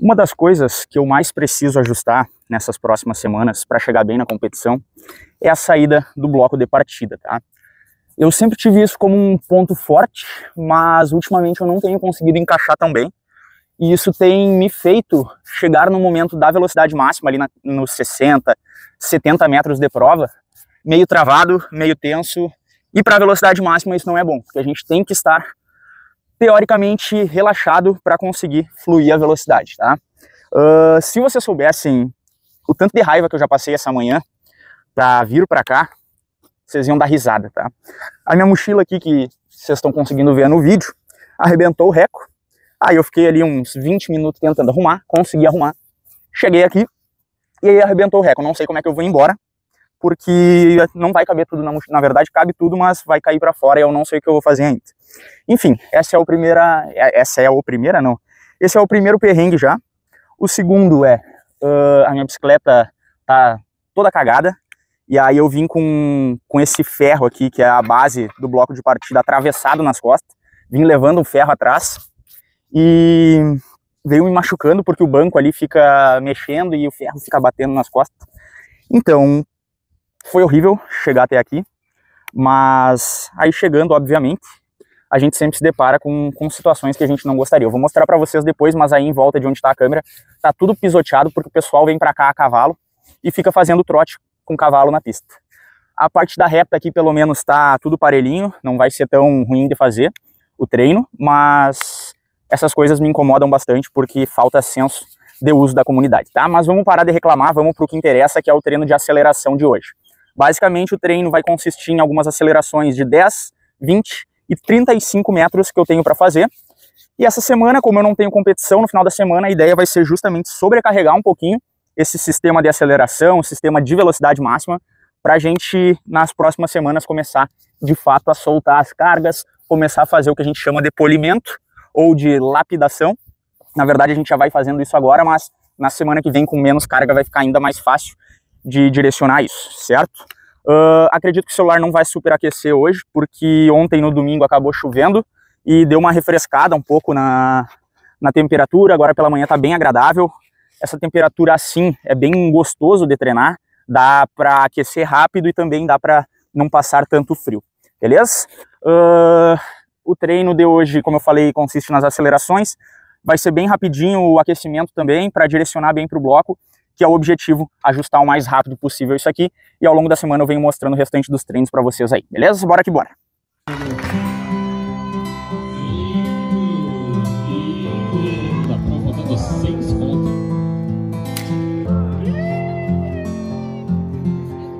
Uma das coisas que eu mais preciso ajustar nessas próximas semanas para chegar bem na competição é a saída do bloco de partida, tá? Eu sempre tive isso como um ponto forte, mas ultimamente eu não tenho conseguido encaixar tão bem. E isso tem me feito chegar no momento da velocidade máxima, ali nos 60, 70 metros de prova, meio travado, meio tenso. E para a velocidade máxima isso não é bom, porque a gente tem que estar teoricamente relaxado para conseguir fluir a velocidade, tá? Se vocês soubessem o tanto de raiva que eu já passei essa manhã para vir para cá, vocês iam dar risada, tá? A minha mochila aqui, que vocês estão conseguindo ver no vídeo, arrebentou o reco. Aí eu fiquei ali uns 20 minutos tentando arrumar, consegui arrumar. Cheguei aqui e aí arrebentou o reco. Não sei como é que eu vou embora, porque não vai caber tudo na mochila. Na verdade cabe tudo, mas vai cair para fora e eu não sei o que eu vou fazer ainda. Enfim, esse é o primeiro perrengue já. O segundo é, a minha bicicleta tá toda cagada. E aí eu vim com esse ferro aqui, que é a base do bloco de partida, atravessado nas costas. Vim levando um ferro atrás e veio me machucando porque o banco ali fica mexendo e o ferro fica batendo nas costas. Então, foi horrível chegar até aqui. Mas aí chegando, obviamente, a gente sempre se depara com situações que a gente não gostaria. Eu vou mostrar para vocês depois, mas aí em volta de onde está a câmera, tá tudo pisoteado porque o pessoal vem para cá a cavalo e fica fazendo trote com cavalo na pista. A parte da reta aqui pelo menos tá tudo parelhinho, não vai ser tão ruim de fazer o treino, mas essas coisas me incomodam bastante porque falta senso de uso da comunidade, tá? Mas vamos parar de reclamar, vamos para o que interessa, que é o treino de aceleração de hoje. Basicamente o treino vai consistir em algumas acelerações de 10, 20 e 35 metros que eu tenho para fazer. E essa semana, como eu não tenho competição no final da semana, a ideia vai ser justamente sobrecarregar um pouquinho esse sistema de aceleração, sistema de velocidade máxima, para a gente, nas próximas semanas, começar, de fato, a soltar as cargas, começar a fazer o que a gente chama de polimento, ou de lapidação. Na verdade, a gente já vai fazendo isso agora, mas na semana que vem, com menos carga, vai ficar ainda mais fácil de direcionar isso, certo? Acredito que o celular não vai superaquecer hoje, porque ontem, no domingo, acabou chovendo e deu uma refrescada um pouco na temperatura. Agora pela manhã está bem agradável. Essa temperatura assim é bem gostoso de treinar, dá para aquecer rápido e também dá para não passar tanto frio, beleza? O treino de hoje, como eu falei, consiste nas acelerações, vai ser bem rapidinho o aquecimento também, para direcionar bem para o bloco, que é o objetivo, ajustar o mais rápido possível isso aqui, e ao longo da semana eu venho mostrando o restante dos treinos para vocês aí, beleza? Bora que bora!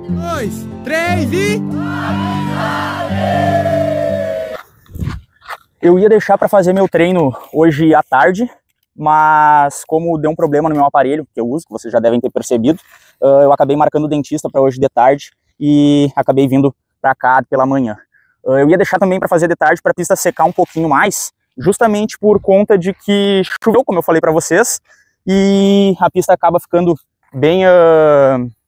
Dois, três e... Eu ia deixar para fazer meu treino hoje à tarde, mas como deu um problema no meu aparelho que eu uso, que vocês já devem ter percebido, eu acabei marcando o dentista para hoje de tarde e acabei vindo para cá pela manhã. Eu ia deixar também para fazer de tarde para a pista secar um pouquinho mais, justamente por conta de que choveu, como eu falei para vocês, e a pista acaba ficando bem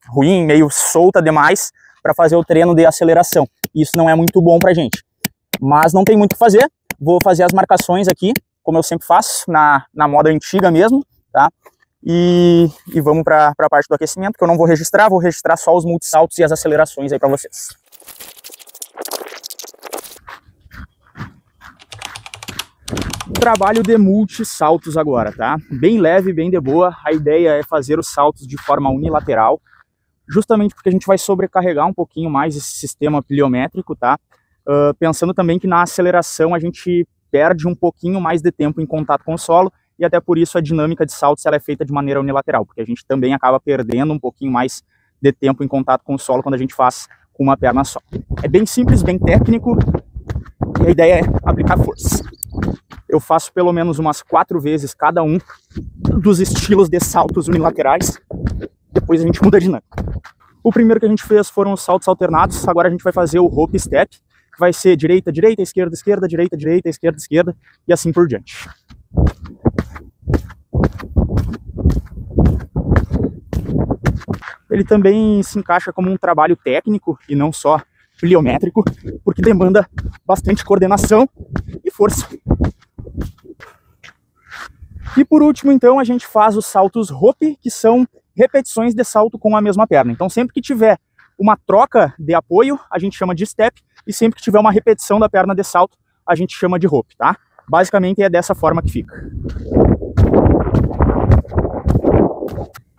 ruim, meio solta demais para fazer o treino de aceleração. Isso não é muito bom pra gente. Mas não tem muito o que fazer. Vou fazer as marcações aqui, como eu sempre faço, na moda antiga mesmo, tá? E vamos para a parte do aquecimento, que eu não vou registrar só os multissaltos e as acelerações aí para vocês. Trabalho de multissaltos agora, tá? Bem leve, bem de boa. A ideia é fazer os saltos de forma unilateral, justamente porque a gente vai sobrecarregar um pouquinho mais esse sistema pliométrico, tá? Pensando também que na aceleração a gente perde um pouquinho mais de tempo em contato com o solo, e até por isso a dinâmica de saltos ela é feita de maneira unilateral, porque a gente também acaba perdendo um pouquinho mais de tempo em contato com o solo quando a gente faz com uma perna só. É bem simples, bem técnico, e a ideia é aplicar força. Eu faço pelo menos umas 4 vezes cada um dos estilos de saltos unilaterais, depois a gente muda a dinâmica. O primeiro que a gente fez foram os saltos alternados, agora a gente vai fazer o rope step, que vai ser direita, direita, esquerda, esquerda, direita, direita, esquerda, esquerda, e assim por diante. Ele também se encaixa como um trabalho técnico e não só pliométrico, porque demanda bastante coordenação e força. E por último, então, a gente faz os saltos rope, que são repetições de salto com a mesma perna. Então sempre que tiver uma troca de apoio, a gente chama de step, e sempre que tiver uma repetição da perna de salto, a gente chama de rope, tá? Basicamente é dessa forma que fica.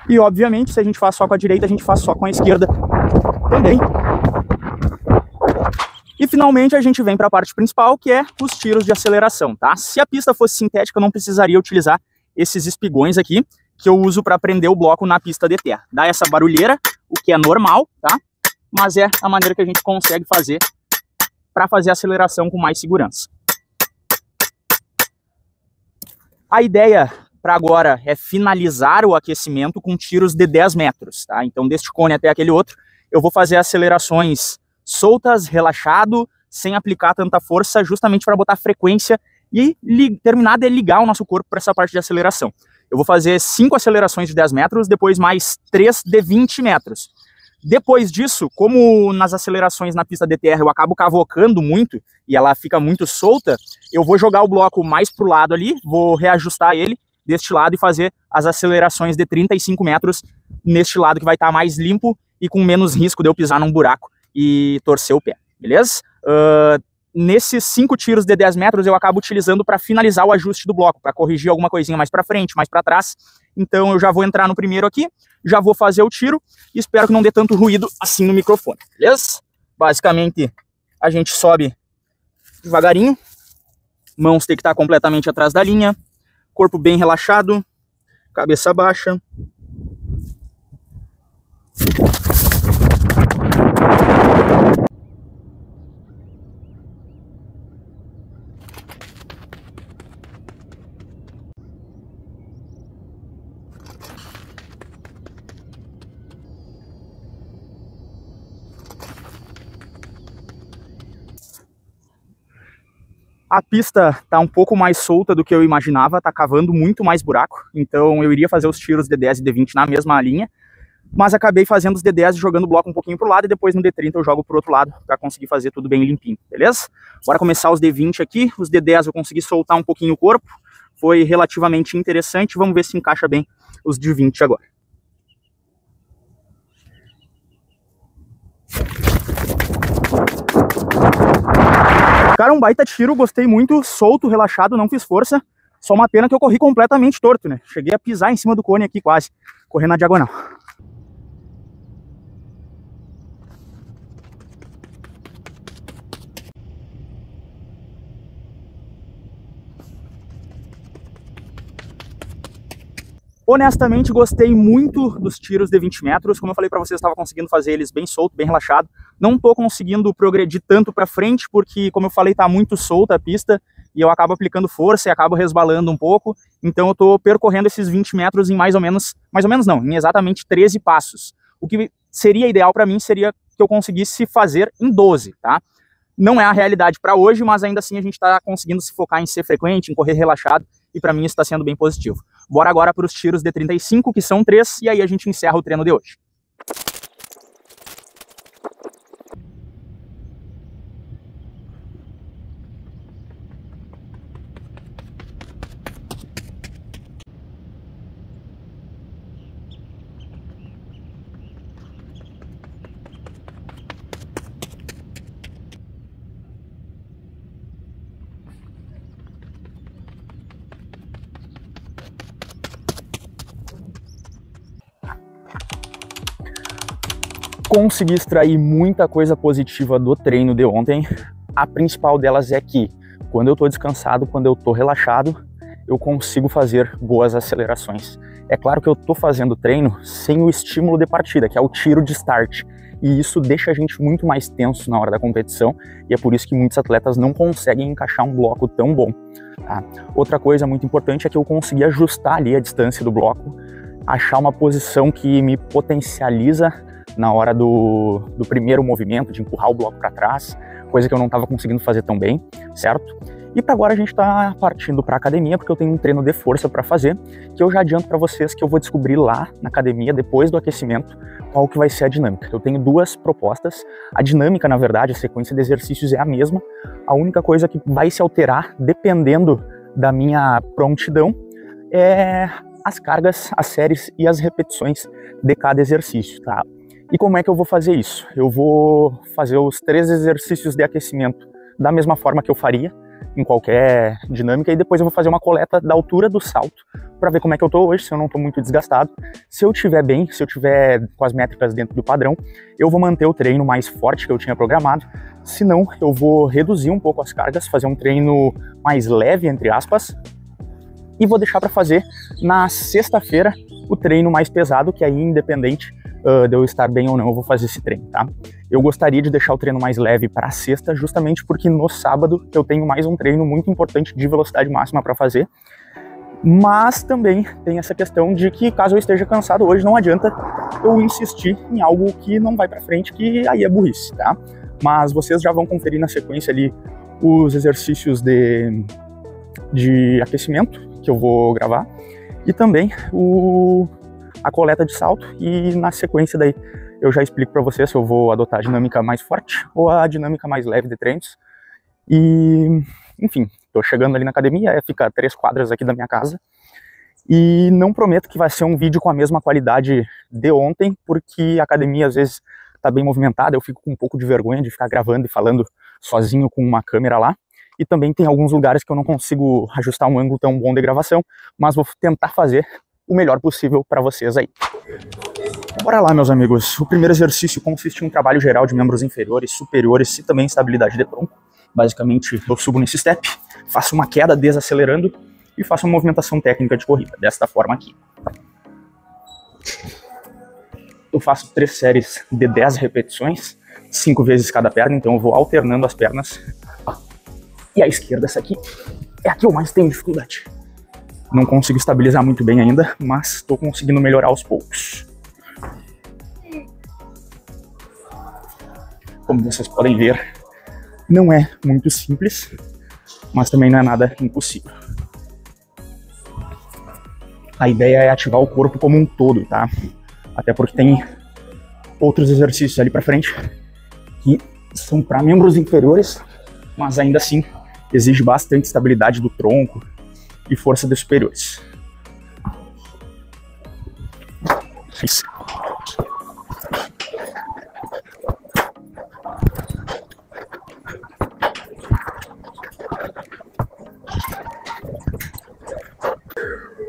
E obviamente, se a gente faz só com a direita, a gente faz só com a esquerda também. E finalmente a gente vem para a parte principal, que é os tiros de aceleração, tá? Se a pista fosse sintética, eu não precisaria utilizar esses espigões aqui, que eu uso para prender o bloco na pista de terra. Dá essa barulheira, o que é normal, tá? Mas é a maneira que a gente consegue fazer para fazer a aceleração com mais segurança. A ideia para agora é finalizar o aquecimento com tiros de 10 metros, tá? Então deste cone até aquele outro, eu vou fazer acelerações soltas, relaxado, sem aplicar tanta força, justamente para botar frequência e terminar de ligar o nosso corpo para essa parte de aceleração. Eu vou fazer 5 acelerações de 10 metros, depois mais 3 de 20 metros. Depois disso, como nas acelerações na pista de terra eu acabo cavocando muito e ela fica muito solta, eu vou jogar o bloco mais para o lado ali, vou reajustar ele deste lado e fazer as acelerações de 35 metros neste lado que vai estar mais limpo e com menos risco de eu pisar num buraco e torcer o pé, beleza? Nesses 5 tiros de 10 metros eu acabo utilizando para finalizar o ajuste do bloco, para corrigir alguma coisinha mais para frente, mais para trás. Então eu já vou entrar no primeiro aqui, já vou fazer o tiro e espero que não dê tanto ruído assim no microfone, beleza? Basicamente a gente sobe devagarinho, mãos tem que estar completamente atrás da linha, corpo bem relaxado, cabeça baixa. A pista está um pouco mais solta do que eu imaginava, está cavando muito mais buraco, então eu iria fazer os tiros de 10 e de 20 na mesma linha, mas acabei fazendo os de 10 e jogando o bloco um pouquinho para o lado, e depois no de 30 eu jogo para o outro lado, para conseguir fazer tudo bem limpinho, beleza? Bora começar os de 20 aqui, os de 10 eu consegui soltar um pouquinho o corpo, foi relativamente interessante, vamos ver se encaixa bem os de 20 agora. Cara, um baita tiro, gostei muito, solto, relaxado, não fiz força. Só uma pena que eu corri completamente torto, né? Cheguei a pisar em cima do cone aqui quase, correndo na diagonal. Honestamente, gostei muito dos tiros de 20 metros. Como eu falei para vocês, estava conseguindo fazer eles bem solto, bem relaxado. Não estou conseguindo progredir tanto para frente, porque, como eu falei, está muito solta a pista e eu acabo aplicando força e acabo resbalando um pouco. Então eu estou percorrendo esses 20 metros em mais ou menos não, em exatamente 13 passos. O que seria ideal para mim seria que eu conseguisse fazer em 12, tá? Não é a realidade para hoje, mas ainda assim a gente está conseguindo se focar em ser frequente, em correr relaxado, e para mim isso está sendo bem positivo. Bora agora para os tiros de 35, que são 3, e aí a gente encerra o treino de hoje. Consegui extrair muita coisa positiva do treino de ontem. A principal delas é que, quando eu tô descansado, quando eu tô relaxado, eu consigo fazer boas acelerações. É claro que eu tô fazendo treino sem o estímulo de partida, que é o tiro de start. E isso deixa a gente muito mais tenso na hora da competição, e é por isso que muitos atletas não conseguem encaixar um bloco tão bom. Tá? Outra coisa muito importante é que eu consegui ajustar ali a distância do bloco, achar uma posição que me potencializa na hora do primeiro movimento, de empurrar o bloco para trás, coisa que eu não estava conseguindo fazer tão bem, certo? E para agora a gente está partindo para a academia, porque eu tenho um treino de força para fazer, que eu já adianto para vocês que eu vou descobrir lá na academia, depois do aquecimento, qual que vai ser a dinâmica. Eu tenho 2 propostas. A dinâmica, na verdade, a sequência de exercícios é a mesma. A única coisa que vai se alterar, dependendo da minha prontidão, é as cargas, as séries e as repetições de cada exercício, tá? E como é que eu vou fazer isso? Eu vou fazer os 3 exercícios de aquecimento da mesma forma que eu faria em qualquer dinâmica, e depois eu vou fazer uma coleta da altura do salto para ver como é que eu tô hoje, se eu não tô muito desgastado. Se eu tiver bem, se eu tiver com as métricas dentro do padrão, eu vou manter o treino mais forte que eu tinha programado. Se não, eu vou reduzir um pouco as cargas, fazer um treino mais leve, entre aspas, e vou deixar para fazer na sexta-feira o treino mais pesado, que aí, independente de eu estar bem ou não, eu vou fazer esse treino, tá? Eu gostaria de deixar o treino mais leve para sexta, justamente porque no sábado eu tenho mais um treino muito importante de velocidade máxima para fazer, mas também tem essa questão de que, caso eu esteja cansado hoje, não adianta eu insistir em algo que não vai para frente, que aí é burrice, tá? Mas vocês já vão conferir na sequência ali os exercícios de aquecimento que eu vou gravar, e também a coleta de salto, e na sequência daí eu já explico para vocês se eu vou adotar a dinâmica mais forte ou a dinâmica mais leve de treinos. E, enfim, tô chegando ali na academia, fica 3 quadras aqui da minha casa, e não prometo que vai ser um vídeo com a mesma qualidade de ontem, porque a academia às vezes tá bem movimentada, eu fico com um pouco de vergonha de ficar gravando e falando sozinho com uma câmera lá, e também tem alguns lugares que eu não consigo ajustar um ângulo tão bom de gravação, mas vou tentar fazer o melhor possível para vocês aí. Bora lá, meus amigos. O primeiro exercício consiste em um trabalho geral de membros inferiores, superiores e também estabilidade de tronco. Basicamente, eu subo nesse step, faço uma queda desacelerando e faço uma movimentação técnica de corrida, desta forma aqui. Eu faço 3 séries de 10 repetições, 5 vezes cada perna, então eu vou alternando as pernas. E a esquerda, essa aqui, é a que eu mais tenho dificuldade. Não consigo estabilizar muito bem ainda, mas estou conseguindo melhorar aos poucos. Como vocês podem ver, não é muito simples, mas também não é nada impossível. A ideia é ativar o corpo como um todo, tá? Até porque tem outros exercícios ali pra frente que são para membros inferiores, mas ainda assim exige bastante estabilidade do tronco e força dos superiores. Isso.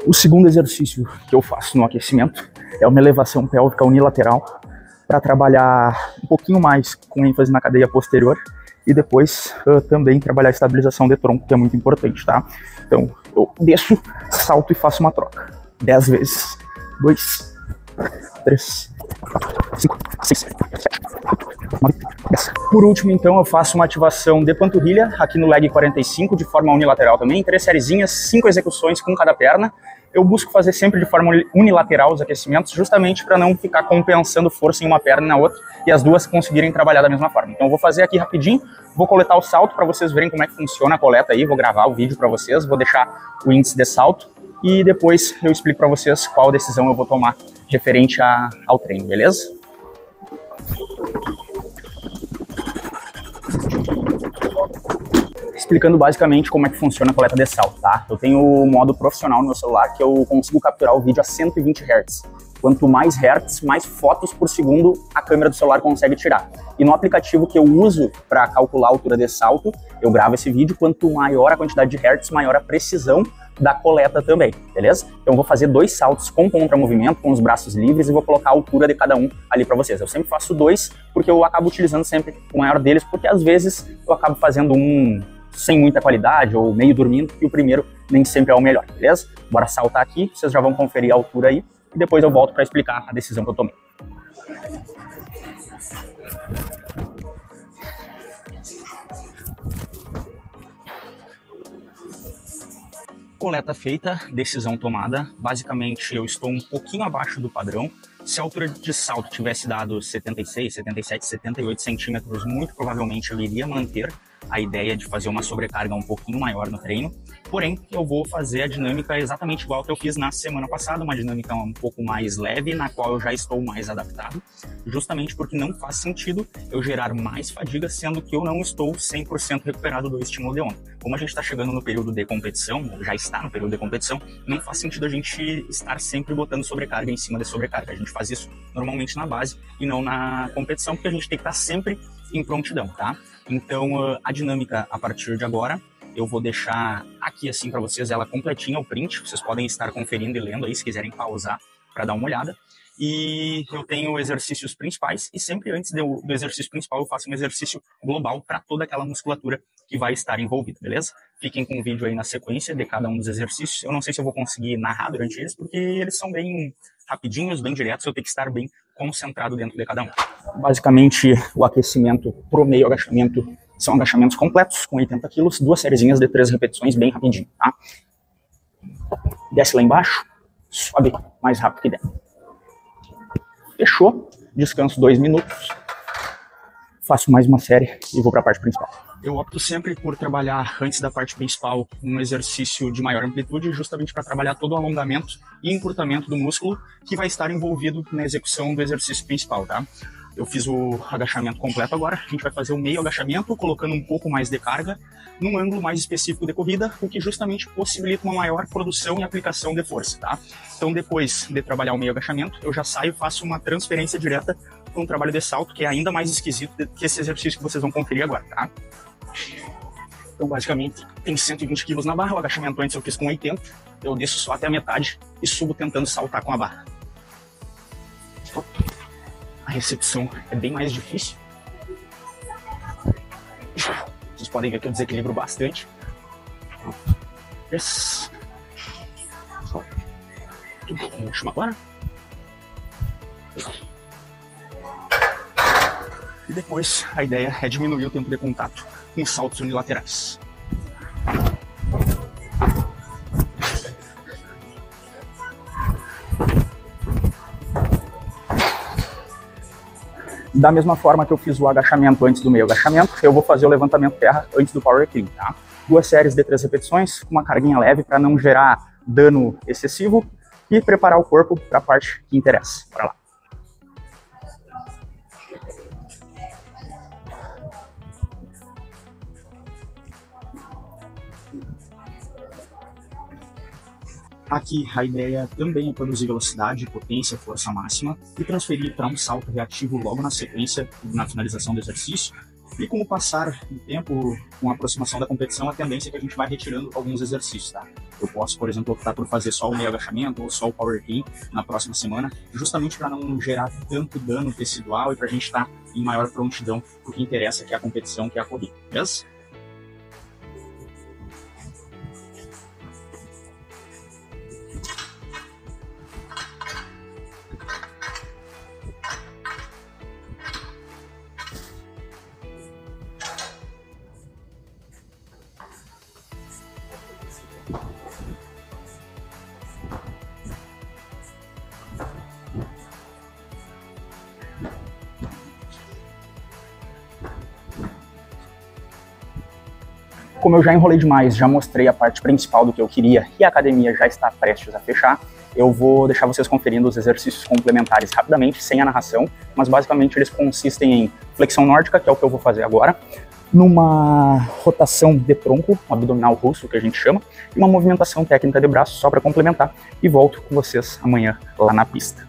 O segundo exercício que eu faço no aquecimento é uma elevação pélvica unilateral, para trabalhar um pouquinho mais com ênfase na cadeia posterior, e depois também trabalhar a estabilização de tronco, que é muito importante, tá? Então, eu desço, salto e faço uma troca. 10 vezes. 2, 3, 4, 5, 6, 7, 8, 9, 10. Por último, então, eu faço uma ativação de panturrilha, aqui no leg 45, de forma unilateral também. 3 sériezinhas, 5 execuções com cada perna. Eu busco fazer sempre de forma unilateral os aquecimentos, justamente para não ficar compensando força em uma perna e na outra, e as duas conseguirem trabalhar da mesma forma. Então eu vou fazer aqui rapidinho, vou coletar o salto para vocês verem como é que funciona a coleta aí, vou gravar o vídeo para vocês, vou deixar o índice de salto, e depois eu explico para vocês qual decisão eu vou tomar referente ao treino, beleza? Explicando basicamente como é que funciona a coleta de salto, tá? Eu tenho o modo profissional no meu celular, que eu consigo capturar o vídeo a 120 Hz. Quanto mais Hz, mais fotos por segundo a câmera do celular consegue tirar. E no aplicativo que eu uso para calcular a altura de salto, eu gravo esse vídeo, quanto maior a quantidade de Hz, maior a precisão da coleta também, beleza? Então eu vou fazer 2 saltos com contramovimento, com os braços livres, e vou colocar a altura de cada um ali para vocês. Eu sempre faço 2, porque eu acabo utilizando sempre o maior deles, porque às vezes eu acabo fazendo um sem muita qualidade ou meio dormindo, e o primeiro nem sempre é o melhor, beleza? Bora saltar aqui, vocês já vão conferir a altura aí, e depois eu volto para explicar a decisão que eu tomei. Coleta feita, decisão tomada. Basicamente eu estou um pouquinho abaixo do padrão. Se a altura de salto tivesse dado 76, 77, 78 centímetros, muito provavelmente eu iria manter a ideia de fazer uma sobrecarga um pouquinho maior no treino, porém eu vou fazer a dinâmica exatamente igual que eu fiz na semana passada, uma dinâmica um pouco mais leve, na qual eu já estou mais adaptado, justamente porque não faz sentido eu gerar mais fadiga, sendo que eu não estou 100% recuperado do estímulo de ontem. Como a gente está chegando no período de competição, já está no período de competição, não faz sentido a gente estar sempre botando sobrecarga em cima de sobrecarga. A gente faz isso normalmente na base e não na competição, porque a gente tem que estar sempre em prontidão, tá? Então, a dinâmica a partir de agora, eu vou deixar aqui assim para vocês ela completinha, o print, vocês podem estar conferindo e lendo aí, se quiserem pausar para dar uma olhada. E eu tenho exercícios principais e sempre antes do exercício principal eu faço um exercício global para toda aquela musculatura que vai estar envolvida, beleza? Fiquem com o vídeo aí na sequência de cada um dos exercícios. Eu não sei se eu vou conseguir narrar durante eles, porque eles são bem rapidinhos, bem diretos, eu tenho que estar bem concentrado dentro de cada um. Basicamente, o aquecimento pro meio agachamento são agachamentos completos, com 80 quilos, 2 sériezinhas de 3 repetições, bem rapidinho, tá? Desce lá embaixo, sobe mais rápido que der. Fechou, descanso 2 minutos, faço mais uma série e vou para a parte principal. Eu opto sempre por trabalhar antes da parte principal um exercício de maior amplitude, justamente para trabalhar todo o alongamento e encurtamento do músculo que vai estar envolvido na execução do exercício principal, tá? Eu fiz o agachamento completo agora, a gente vai fazer o meio agachamento, colocando um pouco mais de carga, num ângulo mais específico de corrida, o que justamente possibilita uma maior produção e aplicação de força, tá? Então depois de trabalhar o meio agachamento, eu já saio e faço uma transferência direta para um trabalho de salto, que é ainda mais esquisito que esse exercício que vocês vão conferir agora, tá? Então basicamente tem 120 quilos na barra, o agachamento antes eu fiz com 80, eu desço só até a metade e subo tentando saltar com a barra. A recepção é bem mais difícil. Vocês podem ver que eu desequilibro bastante. Yes. Última agora. E depois a ideia é diminuir o tempo de contato com saltos unilaterais. Da mesma forma que eu fiz o agachamento antes do meio agachamento, eu vou fazer o levantamento terra antes do power clean, tá? 2 séries de 3 repetições, com uma carguinha leve para não gerar dano excessivo e preparar o corpo para a parte que interessa. Bora lá. Aqui a ideia também é produzir velocidade, potência, força máxima e transferir para um salto reativo logo na sequência, na finalização do exercício. E com o passar do tempo, com a aproximação da competição, a tendência é que a gente vai retirando alguns exercícios, tá? Eu posso, por exemplo, optar por fazer só o meio agachamento ou só o power clean na próxima semana, justamente para não gerar tanto dano tecidual e para a gente estar em maior prontidão pro que interessa, que é a competição, que é a corrida, beleza? Como eu já enrolei demais, já mostrei a parte principal do que eu queria e a academia já está prestes a fechar, eu vou deixar vocês conferindo os exercícios complementares rapidamente, sem a narração, mas basicamente eles consistem em flexão nórdica, que é o que eu vou fazer agora, numa rotação de tronco, um abdominal russo, que a gente chama, e uma movimentação técnica de braço só para complementar, e volto com vocês amanhã lá na pista.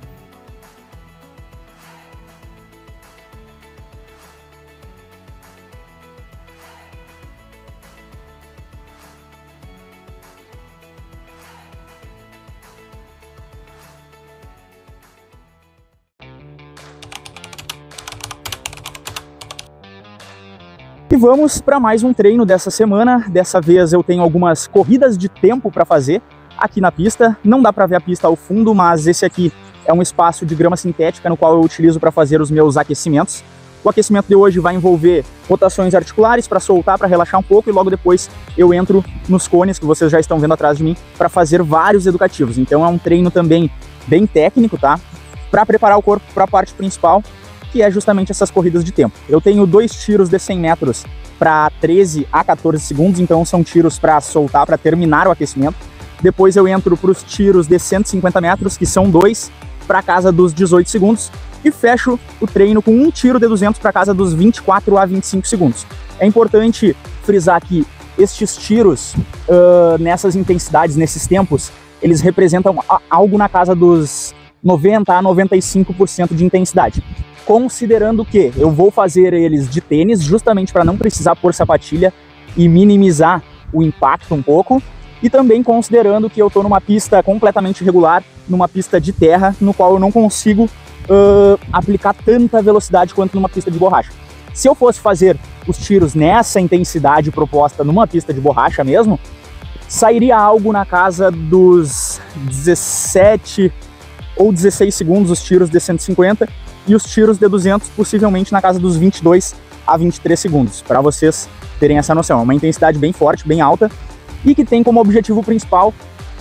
E vamos para mais um treino dessa semana. Dessa vez eu tenho algumas corridas de tempo para fazer aqui na pista. Não dá para ver a pista ao fundo, mas esse aqui é um espaço de grama sintética no qual eu utilizo para fazer os meus aquecimentos. O aquecimento de hoje vai envolver rotações articulares para soltar, para relaxar um pouco, e logo depois eu entro nos cones que vocês já estão vendo atrás de mim para fazer vários educativos. Então é um treino também bem técnico, tá? Para preparar o corpo para a parte principal. que é justamente essas corridas de tempo. Eu tenho 2 tiros de 100 metros para 13 a 14 segundos, então são tiros para soltar, para terminar o aquecimento. Depois eu entro para os tiros de 150 metros, que são 2 para casa dos 18 segundos, e fecho o treino com um tiro de 200 para casa dos 24 a 25 segundos. É importante frisar que estes tiros, nessas intensidades, nesses tempos, eles representam algo na casa dos 90 a 95% de intensidade. Considerando que eu vou fazer eles de tênis, justamente para não precisar pôr sapatilha e minimizar o impacto um pouco, e também considerando que eu estou numa pista completamente regular, numa pista de terra, no qual eu não consigo aplicar tanta velocidade quanto numa pista de borracha. Se eu fosse fazer os tiros nessa intensidade proposta numa pista de borracha mesmo, sairia algo na casa dos 17 ou 16 segundos os tiros de 150 e os tiros de 200 possivelmente na casa dos 22 a 23 segundos, para vocês terem essa noção. É uma intensidade bem forte, bem alta e que tem como objetivo principal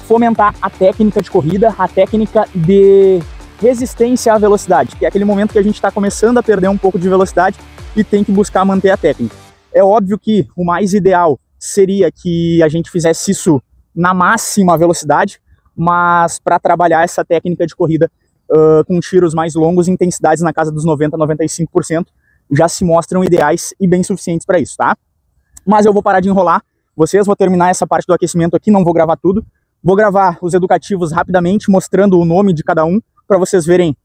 fomentar a técnica de corrida, a técnica de resistência à velocidade, que é aquele momento que a gente está começando a perder um pouco de velocidade e tem que buscar manter a técnica. É óbvio que o mais ideal seria que a gente fizesse isso na máxima velocidade, mas para trabalhar essa técnica de corrida com tiros mais longos, intensidades na casa dos 90 a 95%, já se mostram ideais e bem suficientes para isso, tá? Mas eu vou parar de enrolar vocês, vou terminar essa parte do aquecimento aqui, não vou gravar tudo. Vou gravar os educativos rapidamente, mostrando o nome de cada um, para vocês verem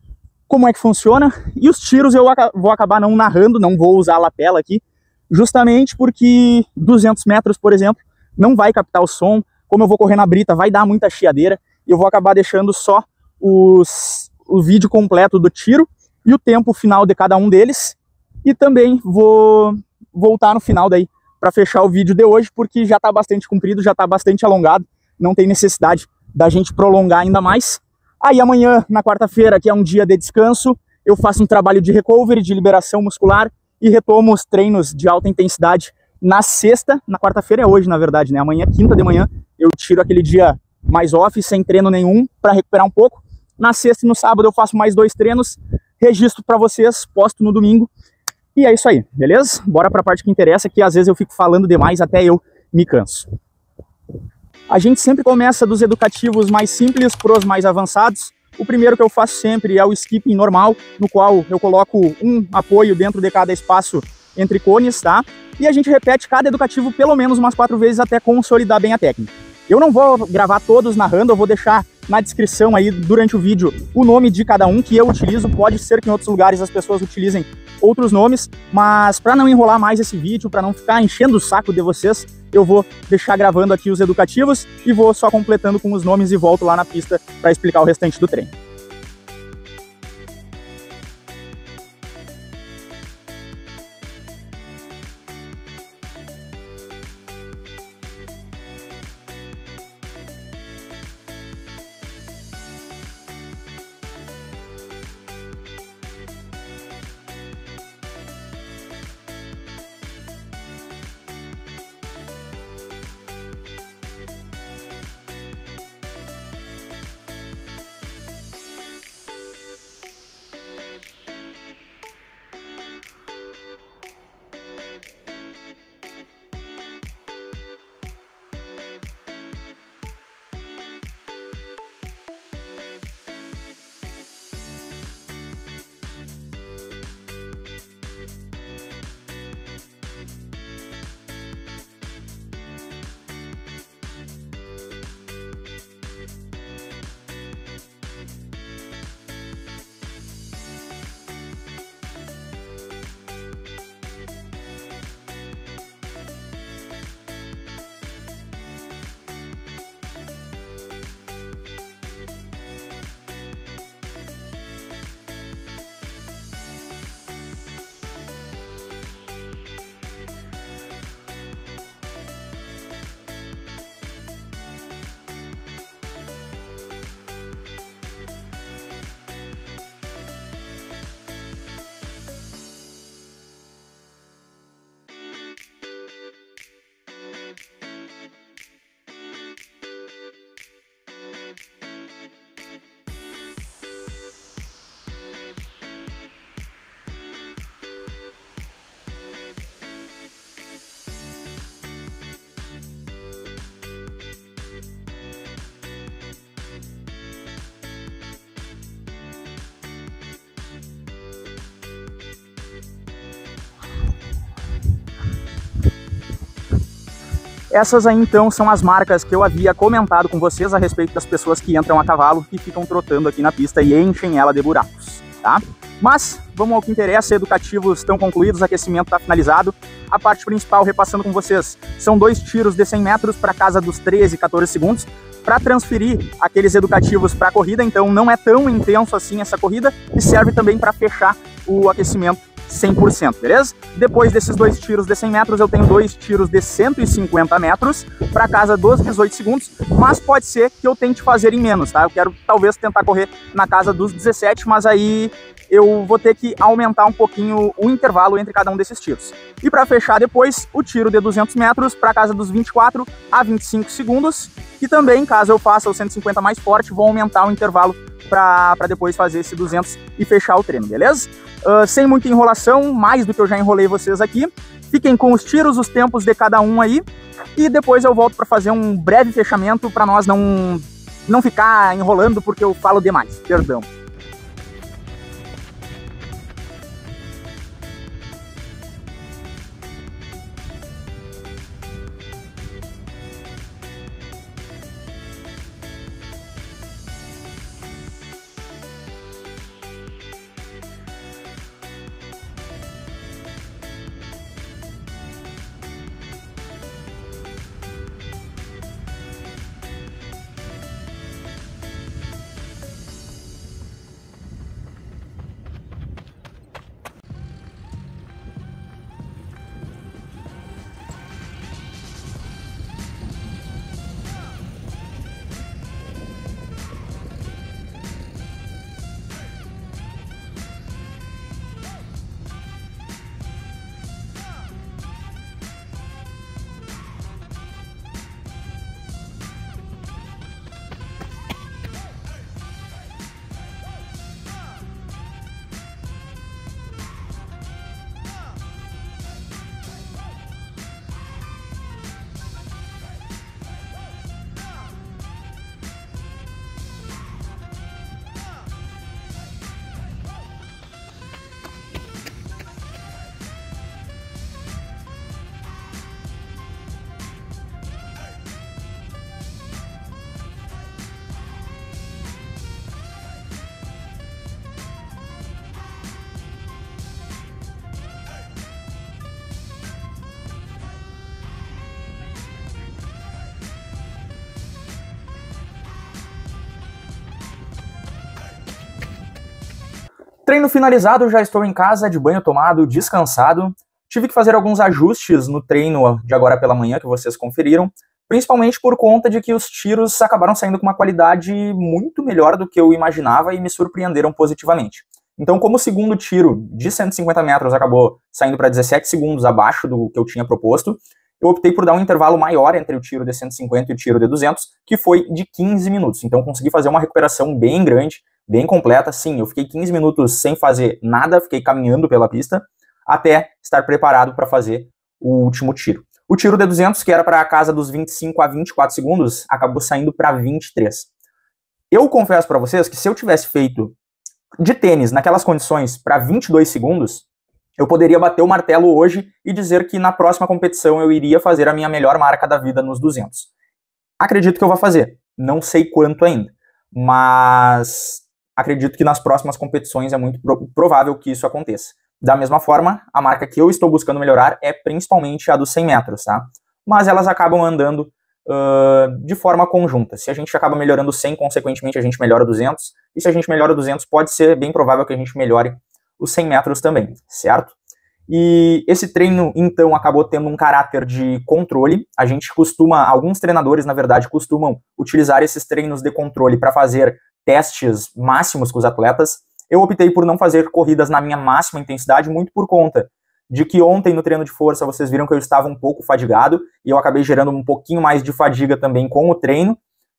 como é que funciona. E os tiros eu vou acabar não narrando, não vou usar a lapela aqui, justamente porque 200 metros, por exemplo, não vai captar o som. Como eu vou correr na brita, vai dar muita chiadeira, e eu vou acabar deixando só o vídeo completo do tiro e o tempo final de cada um deles. E também vou voltar no final daí para fechar o vídeo de hoje, porque já está bastante comprido, já está bastante alongado, não tem necessidade da gente prolongar ainda mais. Aí amanhã, na quarta-feira, que é um dia de descanso, eu faço um trabalho de recovery, de liberação muscular e retomo os treinos de alta intensidade na sexta. Na quarta-feira é hoje, na verdade, né? Amanhã, quinta de manhã, eu tiro aquele dia mais off, sem treino nenhum, para recuperar um pouco. Na sexta e no sábado eu faço mais 2 treinos, registro para vocês, posto no domingo. E é isso aí, beleza? Bora para a parte que interessa, que às vezes eu fico falando demais até eu me canso. A gente sempre começa dos educativos mais simples para os mais avançados. O primeiro que eu faço sempre é o skipping normal, no qual eu coloco um apoio dentro de cada espaço entre cones, tá? E a gente repete cada educativo pelo menos umas 4 vezes até consolidar bem a técnica. Eu não vou gravar todos narrando, eu vou deixar na descrição aí durante o vídeo o nome de cada um que eu utilizo. Pode ser que em outros lugares as pessoas utilizem outros nomes, mas para não enrolar mais esse vídeo, para não ficar enchendo o saco de vocês, eu vou deixar gravando aqui os educativos e vou só completando com os nomes e volto lá na pista para explicar o restante do treino. Essas aí então são as marcas que eu havia comentado com vocês a respeito das pessoas que entram a cavalo e ficam trotando aqui na pista e enchem ela de buracos, tá? Mas vamos ao que interessa, educativos estão concluídos, aquecimento está finalizado. A parte principal, repassando com vocês, são 2 tiros de 100 metros para casa dos 13, 14 segundos, para transferir aqueles educativos para a corrida, então não é tão intenso assim essa corrida e serve também para fechar o aquecimento 100%, beleza? Depois desses 2 tiros de 100 metros, eu tenho 2 tiros de 150 metros para casa dos 18 segundos, mas pode ser que eu tente fazer em menos, tá? Eu quero talvez tentar correr na casa dos 17, mas aí eu vou ter que aumentar um pouquinho o intervalo entre cada um desses tiros. E para fechar depois, o tiro de 200 metros para casa dos 24 a 25 segundos, que também, caso eu faça o 150 mais forte, vou aumentar o intervalo para depois fazer esse 200 e fechar o treino, beleza? Sem muita enrolação, mais do que eu já enrolei vocês aqui. Fiquem com os tiros, os tempos de cada um aí, e depois eu volto para fazer um breve fechamento para nós não ficar enrolando porque eu falo demais, perdão. Treino finalizado, já estou em casa, de banho tomado, descansado. Tive que fazer alguns ajustes no treino de agora pela manhã, que vocês conferiram, principalmente por conta de que os tiros acabaram saindo com uma qualidade muito melhor do que eu imaginava e me surpreenderam positivamente. Então, como o segundo tiro de 150 metros acabou saindo para 17 segundos abaixo do que eu tinha proposto, eu optei por dar um intervalo maior entre o tiro de 150 e o tiro de 200, que foi de 15 minutos. Então, consegui fazer uma recuperação bem grande, bem completa. Sim, eu fiquei 15 minutos sem fazer nada, fiquei caminhando pela pista, até estar preparado para fazer o último tiro. O tiro de 200, que era para a casa dos 25 a 24 segundos, acabou saindo para 23. Eu confesso para vocês que se eu tivesse feito de tênis naquelas condições para 22 segundos, eu poderia bater o martelo hoje e dizer que na próxima competição eu iria fazer a minha melhor marca da vida nos 200. Acredito que eu vou fazer, não sei quanto ainda, mas acredito que nas próximas competições é muito provável que isso aconteça. Da mesma forma, a marca que eu estou buscando melhorar é principalmente a dos 100 metros, tá? Mas elas acabam andando de forma conjunta. Se a gente acaba melhorando 100, consequentemente a gente melhora 200, e se a gente melhora 200, pode ser bem provável que a gente melhore os 100 metros também, certo? E esse treino, então, acabou tendo um caráter de controle. A gente alguns treinadores, na verdade, costumam utilizar esses treinos de controle para fazer testes máximos com os atletas. Eu optei por não fazer corridas na minha máxima intensidade, muito por conta de que ontem no treino de força vocês viram que eu estava um pouco fadigado, e eu acabei gerando um pouquinho mais de fadiga também com o treino,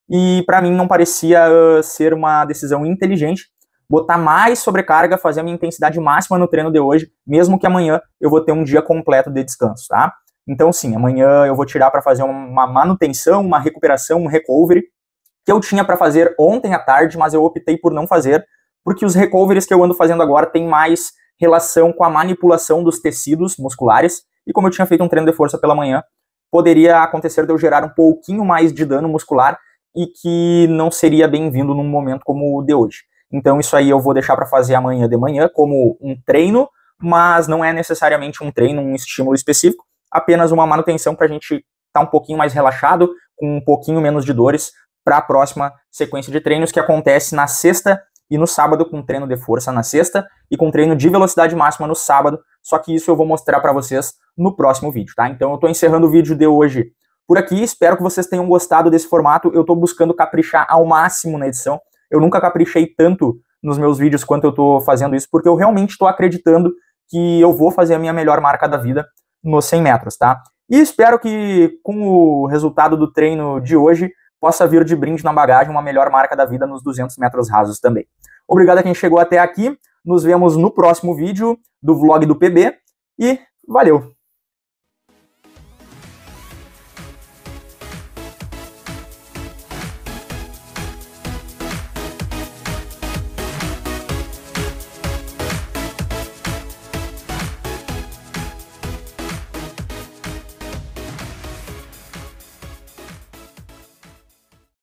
e para mim não parecia ser uma decisão inteligente botar mais sobrecarga, fazer a minha intensidade máxima no treino de hoje, mesmo que amanhã eu vou ter um dia completo de descanso, tá? Então sim, amanhã eu vou tirar para fazer uma manutenção, uma recuperação, um recovery, que eu tinha para fazer ontem à tarde, mas eu optei por não fazer, porque os recoveries que eu ando fazendo agora têm mais relação com a manipulação dos tecidos musculares, e como eu tinha feito um treino de força pela manhã, poderia acontecer de eu gerar um pouquinho mais de dano muscular e que não seria bem-vindo num momento como o de hoje. Então isso aí eu vou deixar para fazer amanhã de manhã como um treino, mas não é necessariamente um treino, um estímulo específico, apenas uma manutenção para a gente estar um pouquinho mais relaxado, com um pouquinho menos de dores, para a próxima sequência de treinos que acontece na sexta e no sábado, com treino de força na sexta e com treino de velocidade máxima no sábado, só que isso eu vou mostrar para vocês no próximo vídeo, tá? Então eu estou encerrando o vídeo de hoje por aqui, espero que vocês tenham gostado desse formato, eu estou buscando caprichar ao máximo na edição, eu nunca caprichei tanto nos meus vídeos quanto eu estou fazendo isso, porque eu realmente estou acreditando que eu vou fazer a minha melhor marca da vida nos 100 metros, tá? E espero que com o resultado do treino de hoje possa vir de brinde na bagagem uma melhor marca da vida nos 200 metros rasos também. Obrigado a quem chegou até aqui, nos vemos no próximo vídeo do vlog do PB e valeu!